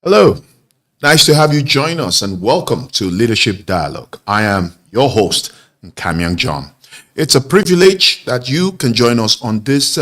Hello, nice to have you join us and welcome to Leadership Dialogue. I am your host, Kamyang John. It's a privilege that you can join us on this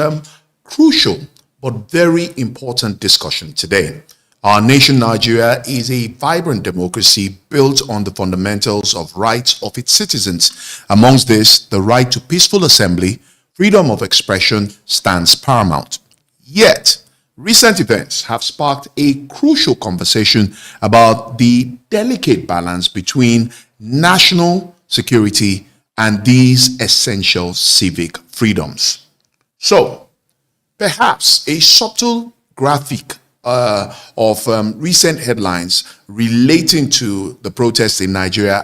crucial but very important discussion today. Our nation, Nigeria, is a vibrant democracy built on the fundamentals of rights of its citizens. Amongst this, the right to peaceful assembly, freedom of expression stands paramount. Yet, recent events have sparked a crucial conversation about the delicate balance between national security and these essential civic freedoms. So, perhaps a subtle graphic of recent headlines relating to the protests in Nigeria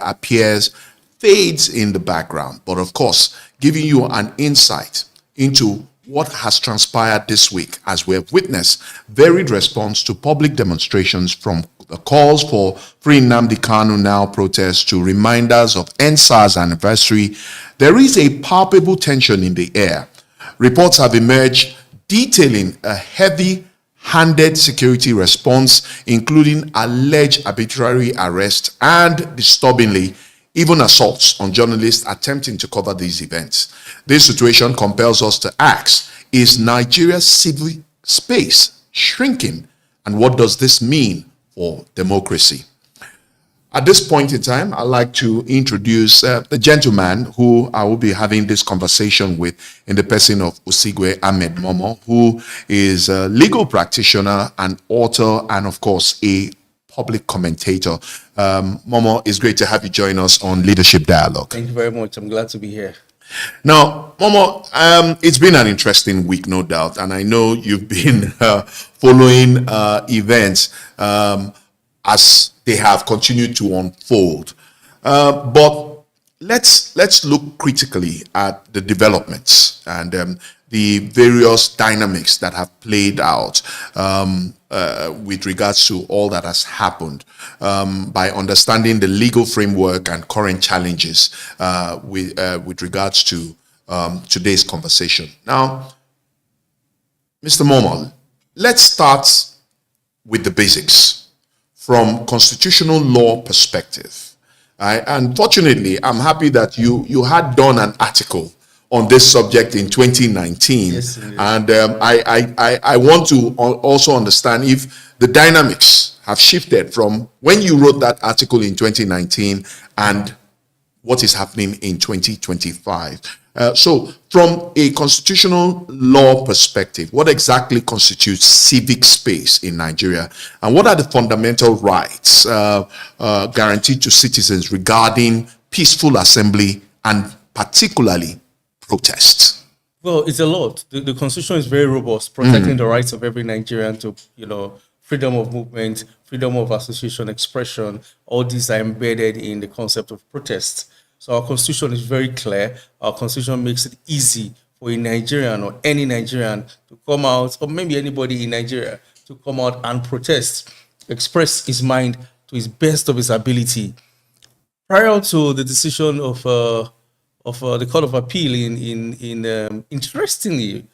fades in the background, but of course, giving you an insight into what has transpired this week as we have witnessed varied response to public demonstrations, from the calls for free Nnamdi Kanu now protests to reminders of NSA's anniversary. There is a palpable tension in the air. Reports have emerged detailing a heavy-handed security response, including alleged arbitrary arrest and, disturbingly, even assaults on journalists attempting to cover these events. This situation compels us to ask, is Nigeria's civic space shrinking? And what does this mean for democracy? At this point in time, I'd like to introduce the gentleman who I will be having this conversation with, in the person of Osigwe Ahmed Momo, who is a legal practitioner, an author, and of course, a public commentator. Momo, it's great to have you join us on Leadership Dialogue. Thank you very much. I'm glad to be here. Now, Momo, it's been an interesting week, no doubt, and I know you've been following events as they have continued to unfold. But let's look critically at the developments and the various dynamics that have played out with regards to all that has happened, by understanding the legal framework and current challenges with regards to today's conversation. Now, Mr. Momo, let's start with the basics from constitutional law perspective. Unfortunately, I'm happy that you had done an article on this subject in 2019. Yes, and I want to also understand if the dynamics have shifted from when you wrote that article in 2019 and what is happening in 2025. So from a constitutional law perspective, what exactly constitutes civic space in Nigeria? And what are the fundamental rights guaranteed to citizens regarding peaceful assembly and particularly protest? Well, it's a lot. The Constitution is very robust, protecting the rights of every Nigerian to, freedom of movement, freedom of association, expression. All these are embedded in the concept of protest. So our Constitution is very clear. Our Constitution makes it easy for a Nigerian or any Nigerian to come out, or maybe anybody in Nigeria, to come out and protest, express his mind to his best of his ability. Prior to the decision of the Court of Appeal interestingly,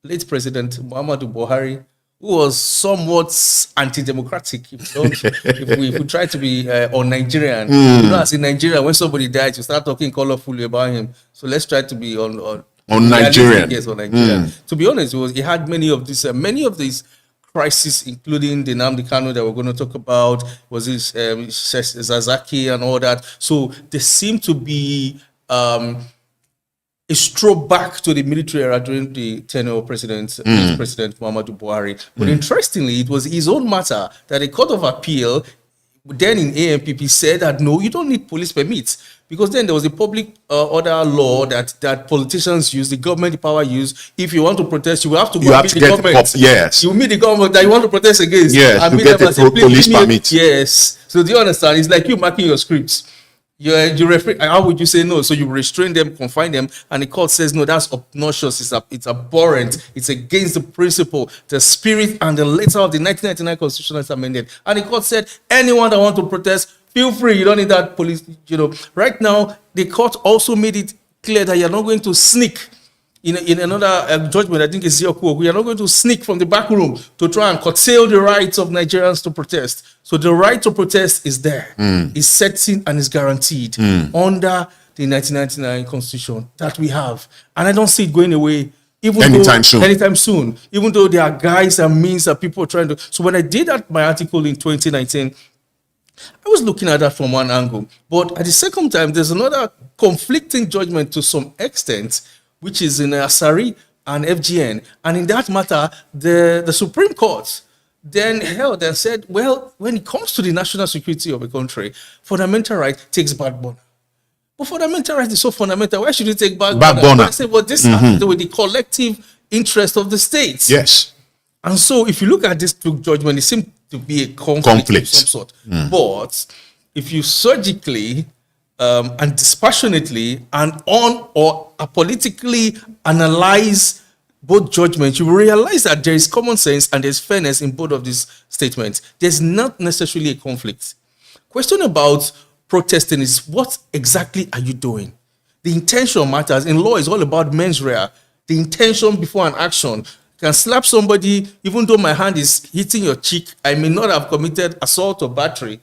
late President Muhammadu Buhari, who was somewhat anti-democratic, if we try to be un-Nigerian. As in Nigeria, when somebody dies, you start talking colorfully about him. So let's try to be on Nigerian. Yes, on Nigerian. To be honest, he had many of these crises, including the Nnamdi Kanu that we're going to talk about, was this Zazaki and all that. So there seemed to be a stroke back to the military era during the tenure of President Muhammadu Buhari. But interestingly, it was his own matter that the Court of Appeal, then in AMPP, said that no, you don't need police permits. Because then there was a public order law that politicians use, the government, the power use. If you want to protest, you will have to go meet the government. Yes. You meet the government that you want to protest against. Yes, and to get the police permit. Yes. So do you understand? It's like you marking your scripts. You refer, how would you say no? So you restrain them, confine them, and the court says no, that's obnoxious, it's abhorrent, it's against the principle, the spirit and the letter of the 1999 Constitution as amended. And the court said anyone that wants to protest, feel free, you don't need that police. Right now, the court also made it clear that you're not going to sneak in another judgment, I think it's Zioko, we are not going to sneak from the back room to try and curtail the rights of Nigerians to protest. So the right to protest is there, is certain and is guaranteed under the 1999 Constitution that we have, and I don't see it going away. Anytime soon, even though there are guys and means that people are trying to. So when I did my article in 2019, I was looking at that from one angle, but at the second time, there's another conflicting judgment to some extent, which is in Asari and FGN. And in that matter, the Supreme Court then held and said, well, when it comes to the national security of a country, fundamental right takes backbone. But fundamental right is so fundamental. Why should you take backbone? I said, well, this has to do with the collective interest of the states. Yes. And so if you look at this judgment, it seems to be a conflict of some sort. But if you surgically and dispassionately and apolitically analyze both judgments, you will realize that there is common sense and there's fairness in both of these statements. There's not necessarily a conflict. Question about protesting is, what exactly are you doing? The intention matters. In law, it's all about mens rea. The intention before an action. Can slap somebody, even though my hand is hitting your cheek, I may not have committed assault or battery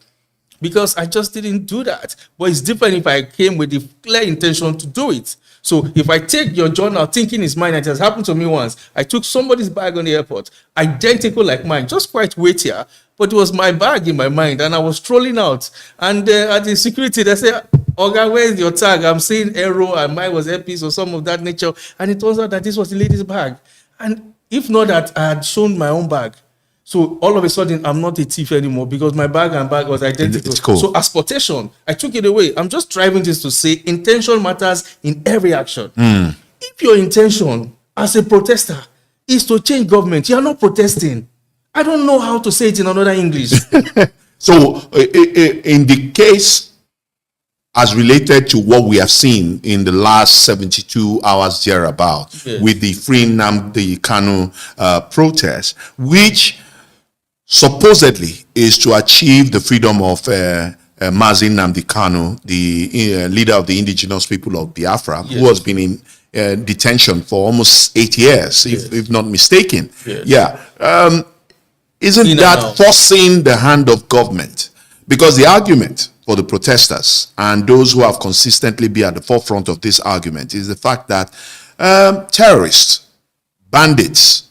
because I just didn't do that. But it's different if I came with the clear intention to do it. So if I take your journal thinking it's mine, it has happened to me once. I took somebody's bag on the airport, identical like mine, just quite weightier, but it was my bag in my mind, and I was strolling out. And at the security, they said, Oga, where's your tag? I'm seeing arrow, and mine was earpiece or some of that nature. And it turns out that this was the lady's bag. And if not that, I had shown my own bag. So all of a sudden, I'm not a thief anymore because my bag and bag was identical. Cool. So as portation, I took it away. I'm just driving this to say intention matters in every action. If your intention as a protester is to change government, you are not protesting. I don't know how to say it in another English. So in the case as related to what we have seen in the last 72 hours thereabout, with the Free Nnamdi Kanu protest, which supposedly is to achieve the freedom of Mazi Nnamdi Kanu, the leader of the indigenous people of Biafra, who has been in detention for almost 8 years, if not mistaken. Isn't that forcing the hand of government? Because the argument for the protesters and those who have consistently been at the forefront of this argument is the fact that terrorists, bandits,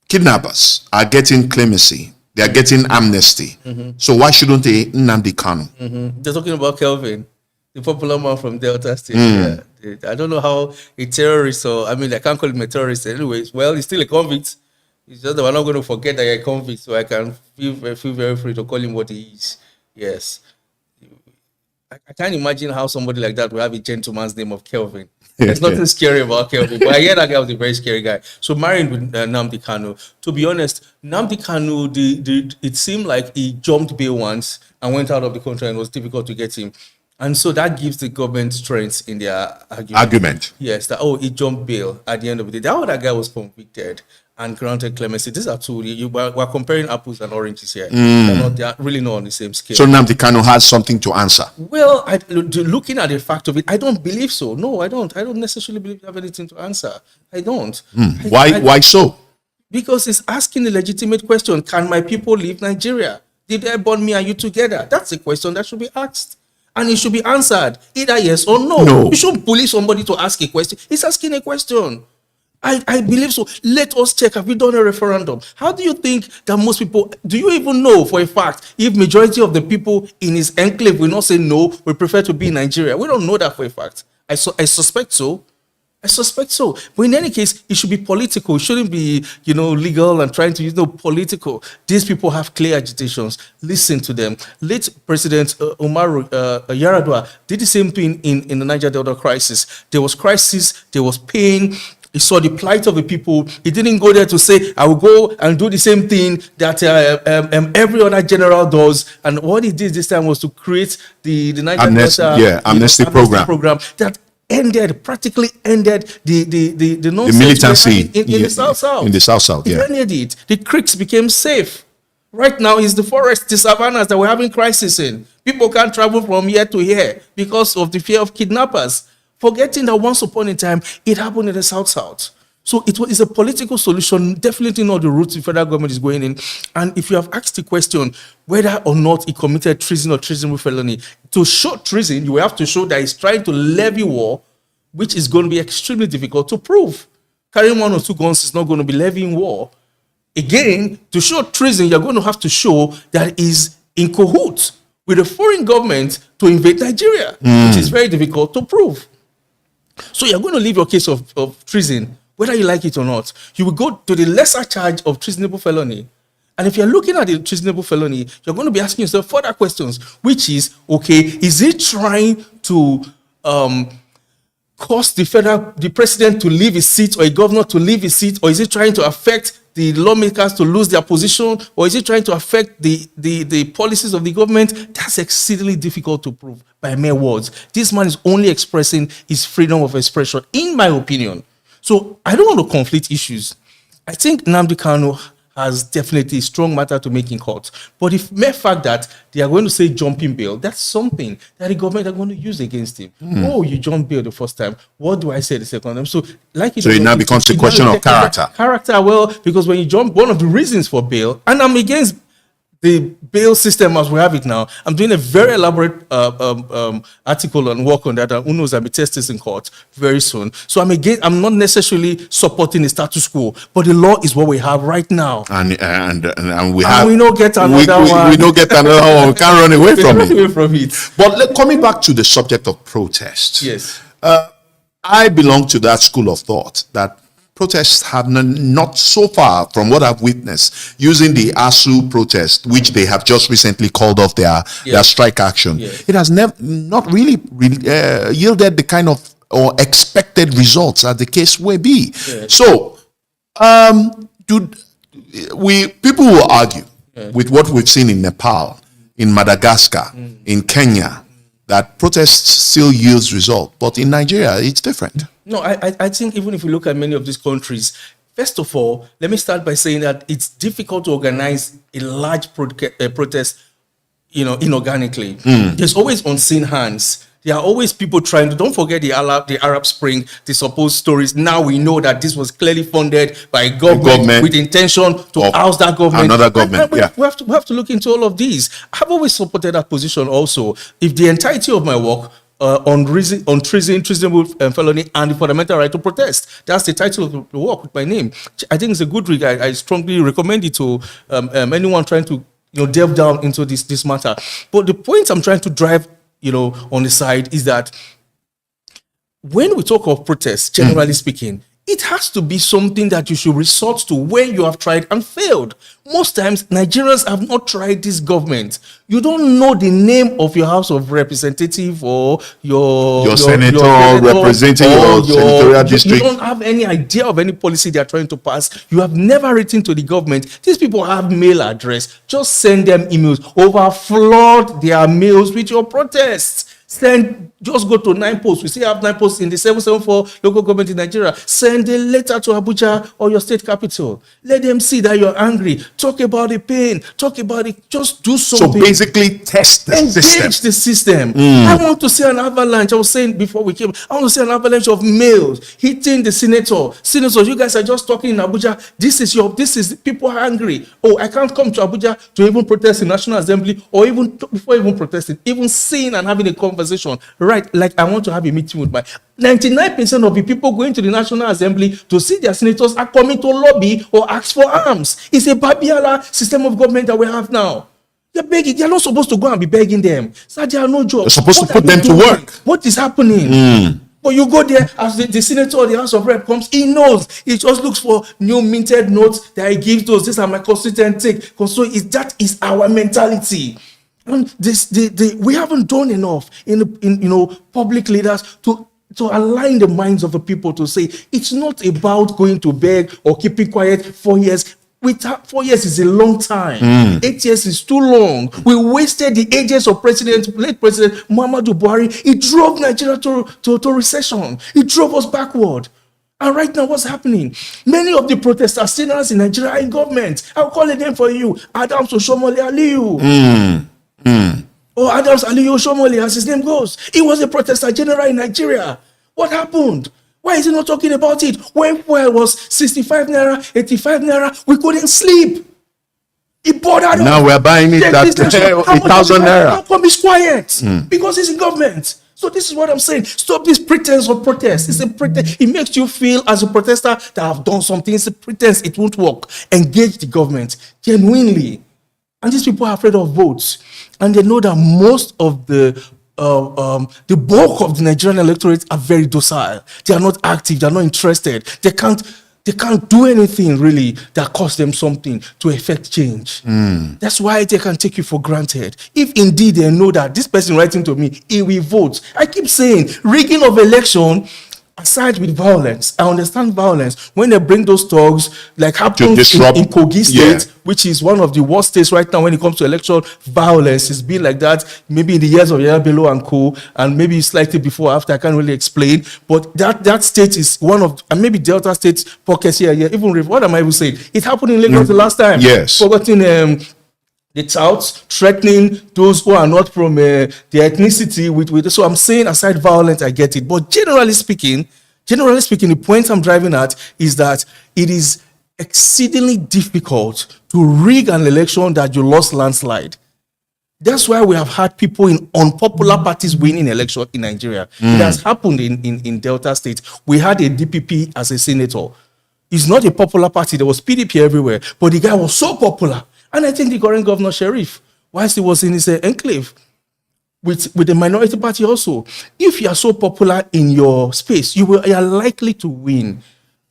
kidnappers are getting clemency. They are getting amnesty. So why shouldn't they Nnamdi Kanu? They're talking about Kelvin, the popular man from Delta State. I don't know how a terrorist, or I mean, I can't call him a terrorist anyways. Well, he's still a convict. It's just that we're not going to forget that you're a convict, so I can feel very free to call him what he is. Yes. I can't imagine how somebody like that will have a gentleman's name of Kelvin. There's nothing scary about Kelvin, but I hear that guy was a very scary guy. So marrying with Nnamdi Kanu, to be honest, Nnamdi Kanu, it seemed like he jumped bail once and went out of the country and it was difficult to get him. And so that gives the government strength in their argument. Yes, that, he jumped bail at the end of the day. That other guy was convicted and granted clemency. These are two. We're comparing apples and oranges here. They are really not on the same scale. So Nnamdi Kanu has something to answer. Well, looking at the fact of it, I don't believe so. No, I don't. I don't necessarily believe you have anything to answer. I don't. Why so? Because it's asking a legitimate question. Can my people leave Nigeria? Did they burn me and you together? That's a question that should be asked. And it should be answered either yes or no. You shouldn't bully somebody to ask a question. He's asking a question. I believe so. Let us check. Have we done a referendum? How do you think that most people, do you even know for a fact if majority of the people in his enclave will not say no, we prefer to be in Nigeria? We don't know that for a fact. I suspect so. I suspect so. But in any case, it should be political. It shouldn't be, legal and trying to use political. These people have clear agitations. Listen to them. Late President Umaru Yar'Adua did the same thing in the Niger Delta crisis. There was crisis. There was pain. He saw the plight of the people. He didn't go there to say, I will go and do the same thing that every other general does. And what he did this time was to create the Niger Delta amnesty program that practically ended the militancy in the South. In the South, It ended it. The creeks became safe. Right now, it's the forest, the savannas that we're having crisis in. People can't travel from here to here because of the fear of kidnappers. forgetting that once upon a time, it happened in the South. So it's a political solution, definitely not the route the federal government is going in. And if you have asked the question whether or not he committed treason or treasonable felony, to show treason, you have to show that he's trying to levy war, which is going to be extremely difficult to prove. Carrying 1 or 2 guns is not going to be levying war. Again, to show treason, you're going to have to show that he's in cahoots with a foreign government to invade Nigeria, which is very difficult to prove. So you're going to leave your case of treason, whether you like it or not. You will go to the lesser charge of treasonable felony. And if you're looking at the treasonable felony, you're going to be asking yourself further questions, which is, okay, is he trying to cause the president to leave his seat or a governor to leave his seat, or is he trying to affect the lawmakers to lose their position, or is it trying to affect the policies of the government? That's exceedingly difficult to prove by mere words. This man is only expressing his freedom of expression, in my opinion. So I don't want to conflict issues. I think Nnamdi Kanu has definitely a strong matter to make in court. But if mere fact that they are going to say jumping bail, that's something that the government are going to use against him. Oh, you jump bail the first time. What do I say the second time? So it now becomes a question of character. Character, well, because when you jump, one of the reasons for bail, and I'm against the bail system as we have it now. I'm doing a very elaborate article and work on that. Who knows, I'll be testing this in court very soon. So I'm not necessarily supporting the status quo, but the law is what we have right now. And we don't get another one. We don't get another one. We can't run away from it. it. But coming back to the subject of protest. Yes. I belong to that school of thought that protests have not so far, from what I've witnessed, using the ASU protest, which they have just recently called off their strike action. Yes. It has not really yielded the kind of or expected results as the case may be. Yes. So, people will argue with what we've seen in Nepal, in Madagascar, in Kenya, that protests still yields result, but in Nigeria it's different. No, I think even if we look at many of these countries, first of all, let me start by saying that it's difficult to organize a large protest, inorganically. There's always unseen hands. There are always people trying to. Don't forget the Arab Spring, the supposed stories. Now we know that this was clearly funded by government with intention to oust that government. Another government. We have to look into all of these. I've always supported that position also. If the entirety of my work on treason, treasonable felony, and the fundamental right to protest. That's the title of the work with my name. I think it's a good read. I strongly recommend it to anyone trying to delve down into this matter. But the point I'm trying to drive on the side is that when we talk of protests, generally speaking, it has to be something that you should resort to when you have tried and failed. Most times, Nigerians have not tried this government. You don't know the name of your House of Representative or your senator representing your senatorial district. You don't have any idea of any policy they are trying to pass. You have never written to the government. These people have mail address. Just send them emails. Overflood their mails with your protests. Just go to 9 posts. We still have 9 posts in the 774 local government in Nigeria. Send a letter to Abuja or your state capital. Let them see that you're angry. Talk about the pain. Talk about it. Just do something. So basically test the system. Engage the system. I want to see an avalanche. I was saying before we came, I want to see an avalanche of mails hitting the senator. Senators, you guys are just talking in Abuja. People are angry. Oh, I can't come to Abuja to even protest in National Assembly, or even before even protesting, even seeing and having a conversation. Right, like I want to have a meeting with my 99% of the people going to the National Assembly to see their senators are coming to lobby or ask for arms. It's a Babiala system of government that we have now. They're begging. They're not supposed to go and be begging them. So they are no job. You're supposed to put them to work. What is happening? But you go there as the senator or the House of Rep comes, he knows. He just looks for new minted notes that he gives those. These are my constituent take. So that is our mentality. And we haven't done enough in public leaders to align the minds of the people to say it's not about going to beg or keeping quiet 4 years. 4 years is a long time. 8 years is too long. We wasted the ages of late President Muhammadu Buhari. He drove Nigeria to recession. He drove us backward. And right now, what's happening? Many of the protesters, sinners in Nigeria are in government. I'll call a name for you. Adams Oshomole Aliyu. Or Adams Aliyu Oshomole, as his name goes. He was a protester general in Nigeria. What happened? Why is he not talking about it? When fuel was 65 naira, 85 naira, we couldn't sleep. It bothered us. Now we're buying it at 1,000 naira. How come he's quiet? Because he's in government. So this is what I'm saying. Stop this pretense of protest. It's a pretense. It makes you feel as a protester that I've done something. It's a pretense. It won't work. Engage the government genuinely. And these people are afraid of votes. And they know that most of the bulk of the Nigerian electorate are very docile. They are not active. They are not interested. They can't do anything really that costs them something to effect change. That's why they can take you for granted. If indeed they know that this person writing to me, he will vote. I keep saying, rigging of election, aside with violence, I understand violence. When they bring those thugs, like happened in Kogi State, which is one of the worst states right now when it comes to election violence. It's been like that maybe in the years of Yaya Bello and co, and maybe slightly before, after. I can't really explain. But that state is one of, and maybe Delta State pockets here. Even what am I even saying? It happened in Lagos the last time. Yes. Forgotten the touts threatening those who are not from their ethnicity with. So I'm saying, aside violence, I get it. But generally speaking, the point I'm driving at is that it is exceedingly difficult to rig an election that you lost landslide. That's why we have had people in unpopular parties winning election in Nigeria. It has happened in Delta State. We had a DPP as a senator. It's not a popular party. There was PDP everywhere, but the guy was so popular. And I think the current governor, Sheriff, whilst he was in his enclave, with the minority party also, if you are so popular in your space, you are likely to win.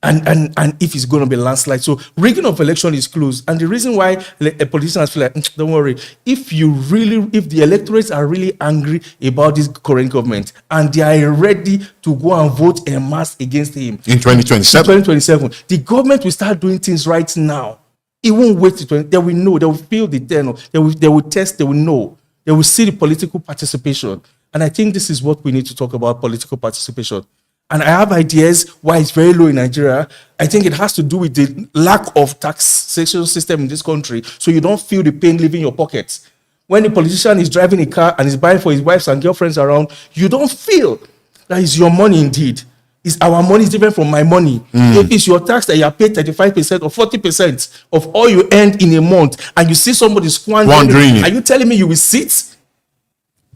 And if it's going to be landslide. So rigging of election is close. And the reason why politicians feel like, don't worry, if the electorates are really angry about this current government and they are ready to go and vote en masse against him in 2027, the government will start doing things right now. It won't wait till 20. They will know. They will feel the tenor. They will test. They will know. They will see the political participation. And I think this is what we need to talk about, political participation. And I have ideas why it's very low in Nigeria. I think it has to do with the lack of taxation system in this country, so you don't feel the pain leaving your pockets. When a politician is driving a car and is buying for his wives and girlfriends around, you don't feel that it's your money indeed. It's our money is different from my money. If it's your tax that you are paid 35% or 40% of all you earned in a month, and you see somebody squandering it, are you telling me you will sit?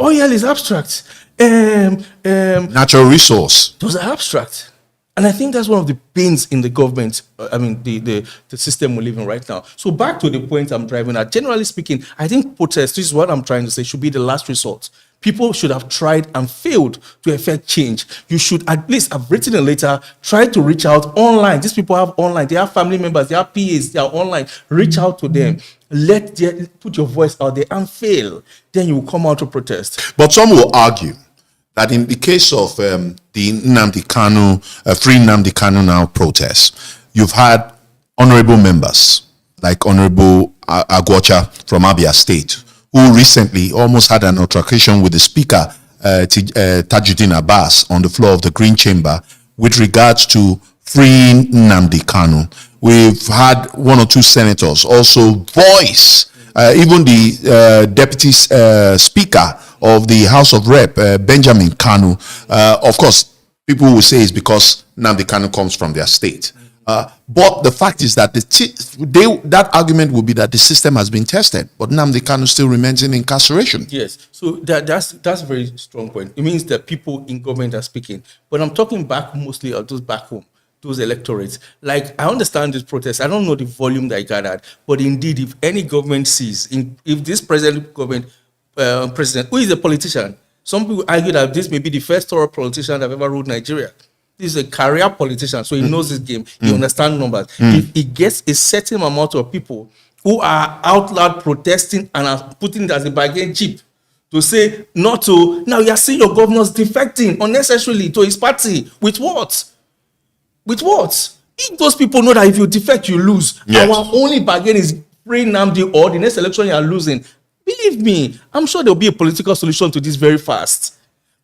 Oil is abstract. Natural resource. Those are abstract. And I think that's one of the pains in the government, the system we live in right now. So back to the point I'm driving at. Generally speaking, I think protest, this is what I'm trying to say, should be the last resort. People should have tried and failed to effect change. You should at least have written a letter, try to reach out online. These people have online, they have family members, they have PAs, they are online. Reach out to them. Put your voice out there and fail. Then you will come out to protest. But some will argue that in the case of the Nnamdi Kanu, Free Nnamdi Kanu Now protest, you've had honorable members like Honorable Agwocha from Abia State, who recently almost had an altercation with the Speaker, Tajuddin Abbas, on the floor of the Green Chamber with regards to freeing Nnamdi Kanu. We've had one or two senators also voice, even the Deputy Speaker of the House of Rep, Benjamin Kanu. Of course, people will say it's because Nnamdi Kanu comes from their state. But the fact is that that argument will be that the system has been tested, but Nnamdi Kanu still remains in incarceration. Yes, so that's a very strong point. It means that people in government are speaking. But I'm talking back mostly of those back home, those electorates. Like, I understand this protest. I don't know the volume that I gathered, but indeed, if any government sees, if this present government president, who is a politician, some people argue that this may be the first thorough politician that have ever ruled Nigeria. This is a career politician, so he knows this game. He understands numbers. If he gets a certain amount of people who are out loud protesting and are putting it as a bargain chip to say not to, now you're seeing your governors defecting unnecessarily to his party. With what? With what? If those people know that if you defect, you lose. Yes. Our only bargain is free Nnamdi, or the next election you are losing. Believe me, I'm sure there'll be a political solution to this very fast.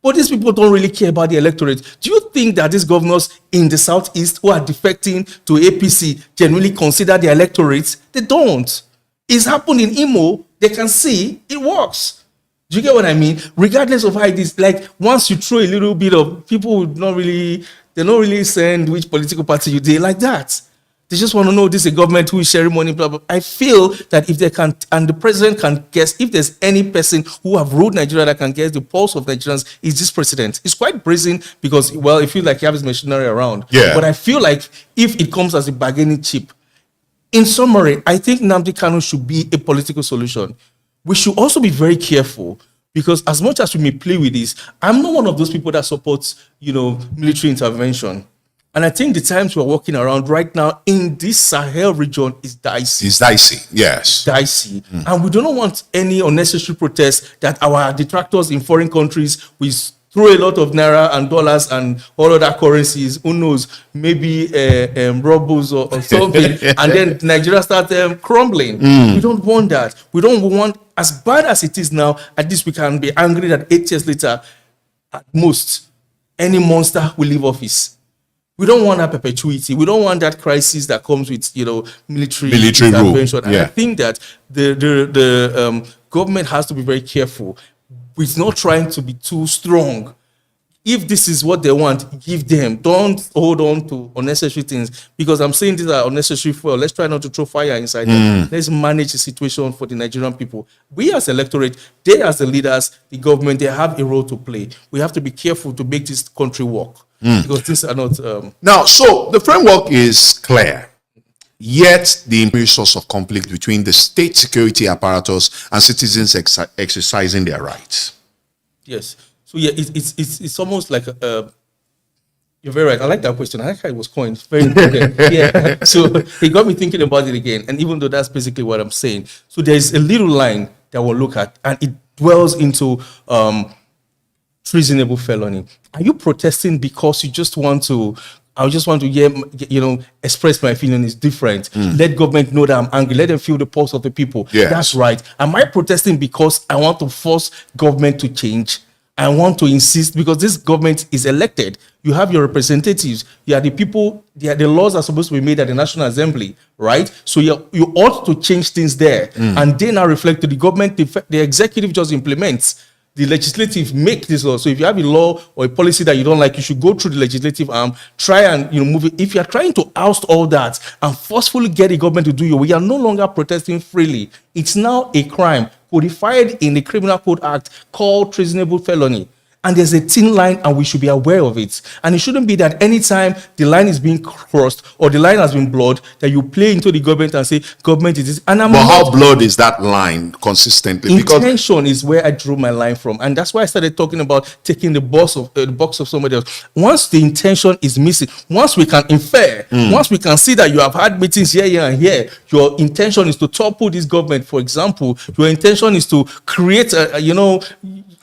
But these people don't really care about the electorate. Do you think that these governors in the southeast who are defecting to APC genuinely consider the electorate? They don't. It's happened in Imo. They can see it works. Do you get what I mean? Regardless of how it is, like once you throw a little bit of people would not really, they don't really send which political party you did like that. They just want to know this is a government who is sharing money, blah, blah. I feel that if they can, and the president can guess, if there's any person who have ruled Nigeria that can guess the pulse of Nigerians, is this president. It's quite brazen because, well, it feels like he has his machinery around. Yeah. But I feel like if it comes as a bargaining chip, in summary, I think Nnamdi Kanu should be a political solution. We should also be very careful because as much as we may play with this, I'm not one of those people that supports, military intervention. And I think the times we're walking around right now in this Sahel region is dicey. It's dicey, yes. Dicey. And we don't want any unnecessary protests that our detractors in foreign countries will throw a lot of naira and dollars and all other currencies, who knows, maybe rubles or something, and then Nigeria start crumbling. We don't want that. We don't want, as bad as it is now, at least we can be angry that 8 years later, at most, any monster will leave office. We don't want that perpetuity. We don't want that crisis that comes with, military intervention. Rule. Yeah. And I think that the government has to be very careful with not trying to be too strong. If this is what they want, give them. Don't hold on to unnecessary things, because I'm saying these are unnecessary fuel. Let's try not to throw fire inside them. Let's manage the situation for the Nigerian people. We as electorate, they as the leaders, the government, they have a role to play. We have to be careful to make this country work. Because things are not... Now, so the framework is clear. Yet the primary source of conflict between the state security apparatus and citizens exercising their rights. Yes. So yeah, it's almost like you're very right. I like that question. I like how it was coined. Very important. Yeah. So it got me thinking about it again. And even though that's basically what I'm saying, so there's a little line that we'll look at, and it dwells into treasonable felony. Are you protesting because you just want to? I just want to express my feeling is different. Let government know that I'm angry. Let them feel the pulse of the people. Yes. That's right. Am I protesting because I want to force government to change? I want to insist, because this government is elected. You have your representatives. You are the people. The laws are supposed to be made at the National Assembly, right? So you ought to change things there. And they now reflect to the government. The executive just implements. The legislative make this law. So if you have a law or a policy that you don't like, you should go through the legislative arm, try and move it. If you are trying to oust all that and forcefully get the government to do your, we are no longer protesting freely. It's now a crime codified in the Criminal Code Act called treasonable felony. And there's a thin line, and we should be aware of it. And it shouldn't be that anytime the line is being crossed or the line has been blurred, that you play into the government and say, government is this. And how blurred is that line consistently? Intention is where I drew my line from. And that's why I started talking about taking the box of somebody else. Once the intention is missing, once we can infer, once we can see that you have had meetings here and here, your intention is to topple this government, for example, your intention is to create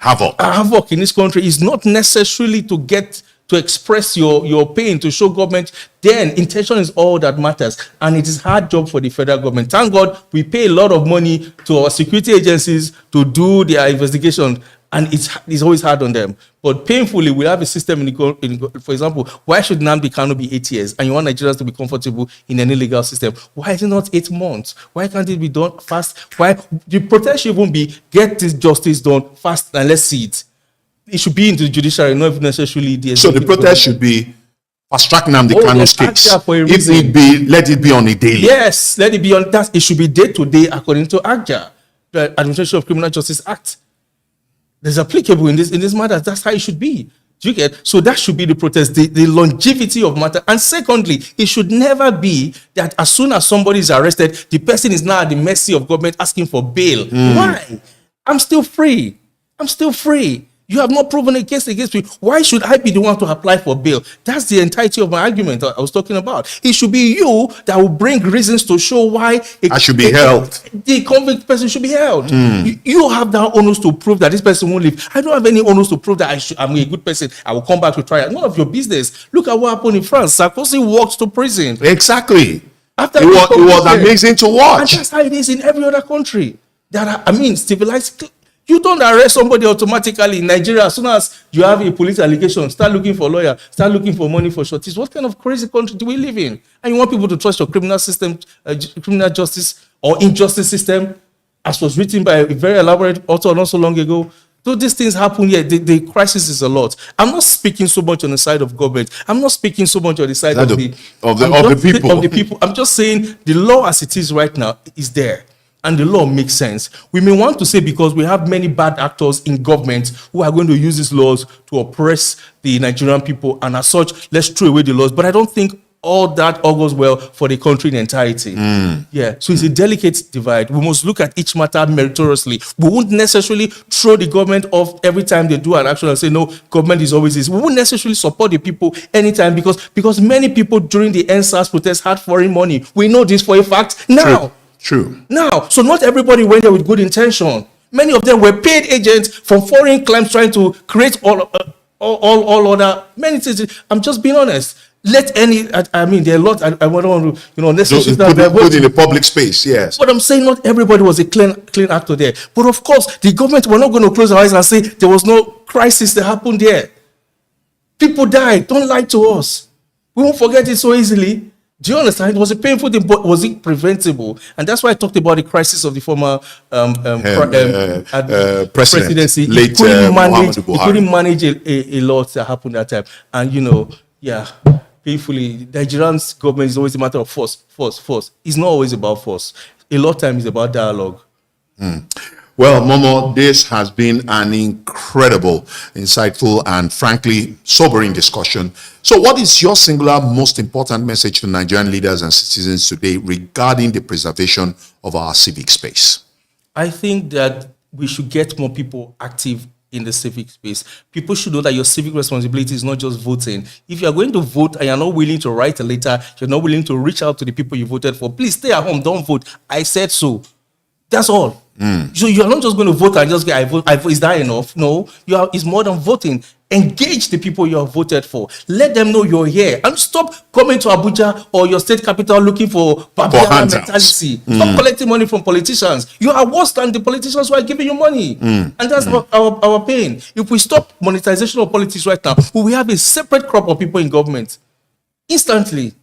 havoc in this country, is not necessarily to get to express your pain, to show government, then intention is all that matters. And it is hard job for the federal government. Thank God we pay a lot of money to our security agencies to do their investigation, and it's always hard on them. But painfully, we have a system for example, why should Nnamdi Kanu be 8 years and you want Nigerians to be comfortable in any legal system? Why is it not 8 months? Why can't it be done fast? Why the protest should even be get this justice done fast and let's see it. It should be into the judiciary, not necessarily the So the protest should be fast track Nnamdi Kanu's case. If need be, let it be on a daily. Yes, let it be on that. It should be day to day according to ACJA, the Administration of Criminal Justice Act. There's applicable in this matter. That's how it should be. Do you get? So that should be the protest, the longevity of matter. And secondly, it should never be that as soon as somebody is arrested, the person is now at the mercy of government asking for bail. Why? I'm still free. You have not proven a case against me. Why should I be the one to apply for bail? That's the entirety of my argument I was talking about. It should be you that will bring reasons to show why I should be held. The convict person should be held. You have that onus to prove that this person won't leave. I don't have any onus to prove that I'm a good person. I will come back to trial. None of your business. Look at what happened in France. Sarkozy walked to prison. Exactly. After it was amazing to watch. And that's how it is in every other country. Civilized. You don't arrest somebody automatically in Nigeria as soon as you have a police allegation. Start looking for a lawyer. Start looking for money for shorties. What kind of crazy country do we live in? And you want people to trust your criminal system, criminal justice or injustice system? as was written by a very elaborate author not so long ago. So these things happen here. The crisis is a lot. I'm not speaking so much on the side of government. I'm not speaking so much on the side of the people. Of the people. I'm just saying the law as it is right now is there. And the law makes sense. We may want to say because we have many bad actors in government who are going to use these laws to oppress the Nigerian people, and as such, let's throw away the laws. But I don't think all that augurs well for the country in entirety. Yeah, so it's a delicate divide. We must look at each matter meritoriously. We won't necessarily throw the government off every time they do an action and say, no, government is always this. We won't necessarily support the people anytime because many people during the NSAS protest had foreign money. We know this for a fact now. True. Now, so not everybody went there with good intention. Many of them were paid agents from foreign claims trying to create all other many things. I'm just being honest. Let any, I mean, there are a lot. I don't want to, necessarily put in the public space. Yes. But I'm saying not everybody was a clean actor there. But of course, the government were not going to close their eyes and say there was no crisis that happened there. People died. Don't lie to us. We won't forget it so easily. Do you understand? It was a painful thing, but was it preventable? And that's why I talked about the crisis of the former presidency. Late, he couldn't manage a lot that happened that time. And, painfully, Nigerian's government is always a matter of force. It's not always about force. A lot of times it's about dialogue. Well, Momo, this has been an incredible, insightful, and frankly, sobering discussion. So what is your singular most important message to Nigerian leaders and citizens today regarding the preservation of our civic space? I think that we should get more people active in the civic space. People should know that your civic responsibility is not just voting. If you're going to vote and you're not willing to write a letter, you're not willing to reach out to the people you voted for, please stay at home, don't vote. I said so. That's all. So you're not just going to vote and just get, I vote. Is that enough? No, it's more than voting. Engage the people you have voted for. Let them know you're here. And stop coming to Abuja or your state capital looking for barbarian mentality. Stop collecting money from politicians. You are worse than the politicians who are giving you money. And that's our pain. If we stop monetization of politics right now, we will have a separate crop of people in government. Instantly.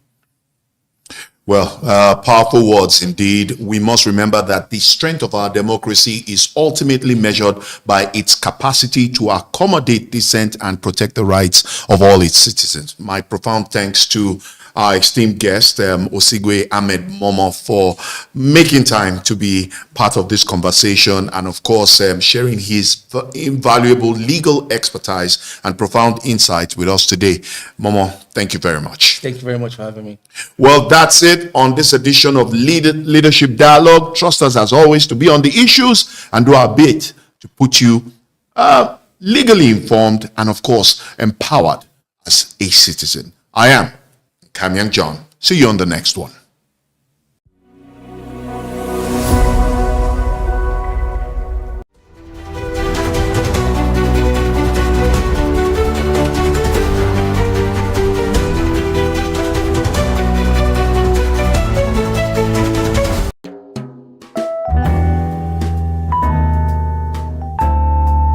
Well, powerful words indeed. We must remember that the strength of our democracy is ultimately measured by its capacity to accommodate dissent and protect the rights of all its citizens. My profound thanks to our esteemed guest, Osigwe Ahmed Momo, for making time to be part of this conversation and, of course, sharing his invaluable legal expertise and profound insights with us today. Momo, thank you very much. Thank you very much for having me. Well, that's it on this edition of Leadership Dialogue. Trust us, as always, to be on the issues and do our bit to put you legally informed and, of course, empowered as a citizen. I am Kamyang John. See you on the next one.